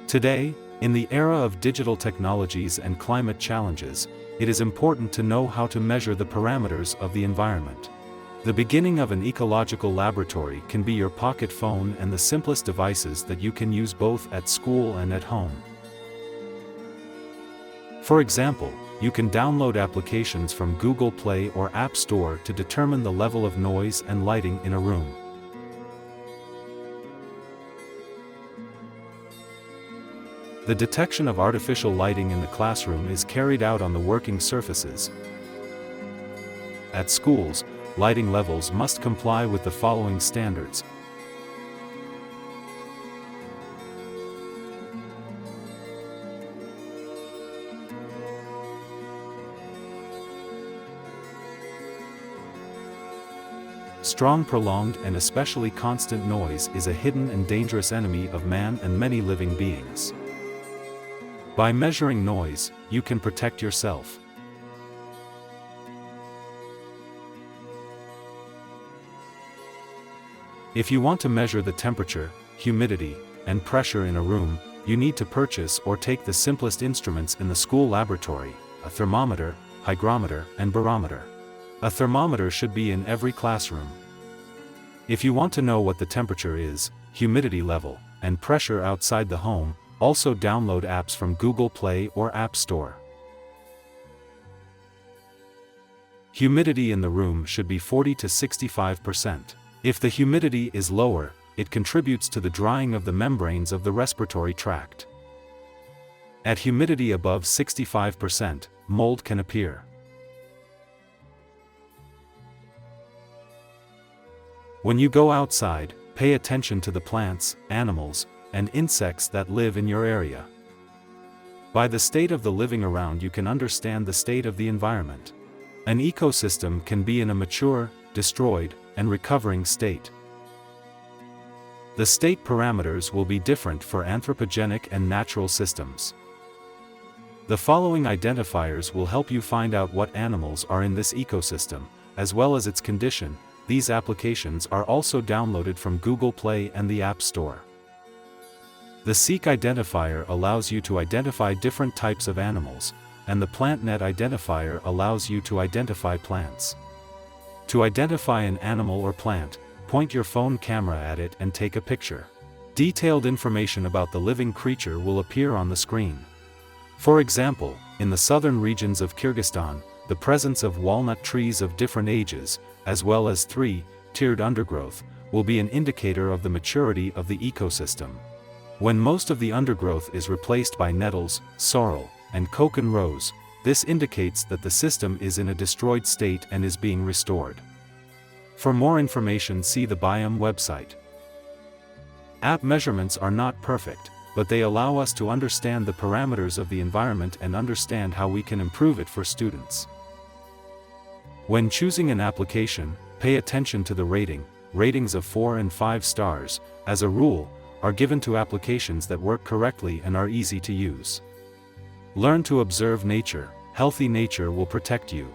Today, in the era of digital technologies and climate challenges, it is important to know how to measure the parameters of the environment. The beginning of an ecological laboratory can be your pocket phone and the simplest devices that you can use both at school and at home. For example, you can download applications from Google Play or App Store to determine the level of noise and lighting in a room. The detection of artificial lighting in the classroom is carried out on the working surfaces. At schools, lighting levels must comply with the following standards. Strong, prolonged, and especially constant noise is a hidden and dangerous enemy of man and many living beings. By measuring noise, you can protect yourself. If you want to measure the temperature, humidity, and pressure in a room, you need to purchase or take the simplest instruments in the school laboratory: a thermometer, hygrometer, and barometer. A thermometer should be in every classroom. If you want to know what the temperature is, humidity level, and pressure outside the home, also download apps from Google Play or App Store. Humidity in the room should be 40 to 65%. If the humidity is lower, it contributes to the drying of the membranes of the respiratory tract. At humidity above 65%, mold can appear. When you go outside, pay attention to the plants, animals, and insects that live in your area. By the state of the living around you can understand the state of the environment. An ecosystem can be in a mature, destroyed, and recovering state. The state parameters will be different for anthropogenic and natural systems. The following identifiers will help you find out what animals are in this ecosystem, as well as its condition. These applications are also downloaded from Google Play and the App Store. The Seek identifier allows you to identify different types of animals, and the PlantNet identifier allows you to identify plants. To identify an animal or plant, point your phone camera at it and take a picture. Detailed information about the living creature will appear on the screen. For example, in the southern regions of Kyrgyzstan, the presence of walnut trees of different ages, as well as three-tiered undergrowth, will be an indicator of the maturity of the ecosystem. When most of the undergrowth is replaced by nettles, sorrel, and koken rose, this indicates that the system is in a destroyed state and is being restored. For more information, see the BIOM website. App measurements are not perfect, but they allow us to understand the parameters of the environment and understand how we can improve it for students. When choosing an application, pay attention to the rating. Ratings of 4 and 5 stars, as a rule, are given to applications that work correctly and are easy to use. Learn to observe nature. Healthy nature will protect you.